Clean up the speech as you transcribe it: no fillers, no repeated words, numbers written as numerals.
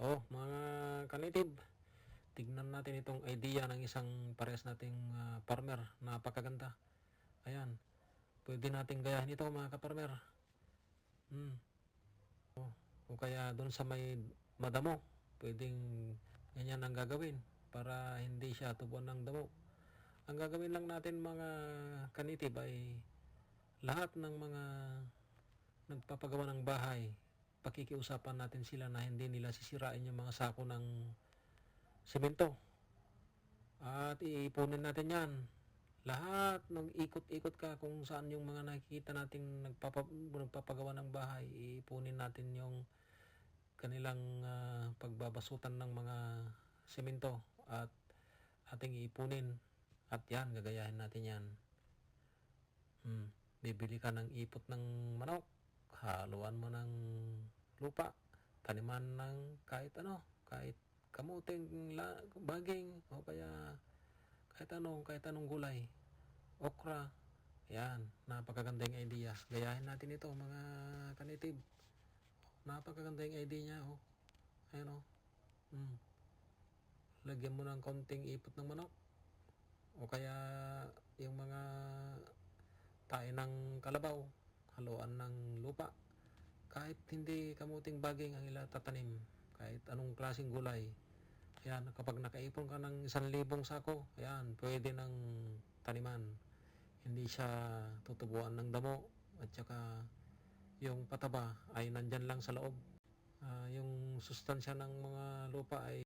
Oh, mga kanitib, tignan natin itong idea ng isang parehas nating farmer. Napakaganda. Ayan, pwede nating gayahin ito mga kaparmer. O kaya doon sa may madamo, pwedeng ganyan ang gagawin para hindi siya tubuan ng damo. Ang gagawin lang natin mga kanitib ay lahat ng mga nagpapagawa ng bahay, pakikiusapan natin sila na hindi nila sisirain yung mga sako ng semento. At iipunin natin yan. Lahat ng ikot-ikot ka kung saan yung mga nakikita nating nagpapagawa ng bahay, iipunin natin yung kanilang pagbabasutan ng mga semento at ating iipunin. At yan, gagayahin natin yan. Bibili ka ng ipot ng manok, haluan mo ng lupa, taniman ng kahit ano, kahit kamuting baging o kaya kahit anong gulay, okra. Yan, napakaganda yung idea. Gayahin natin ito mga kanitib. Napakaganda yung idea niya, oh. Ayan, oh. Lagyan mo ng konting ipot ng manok o kaya yung mga tae ng kalabaw, haluan ng lupa. Kahit hindi kamuting baging ang tatanim, kahit anong klaseng gulay. Ayan, kapag nakaipon ka ng 1,000 sako, ayan, pwede ng taniman. Hindi siya tutubuan ng damo at saka yung pataba ay nandyan lang sa loob. Yung sustansya ng mga lupa ay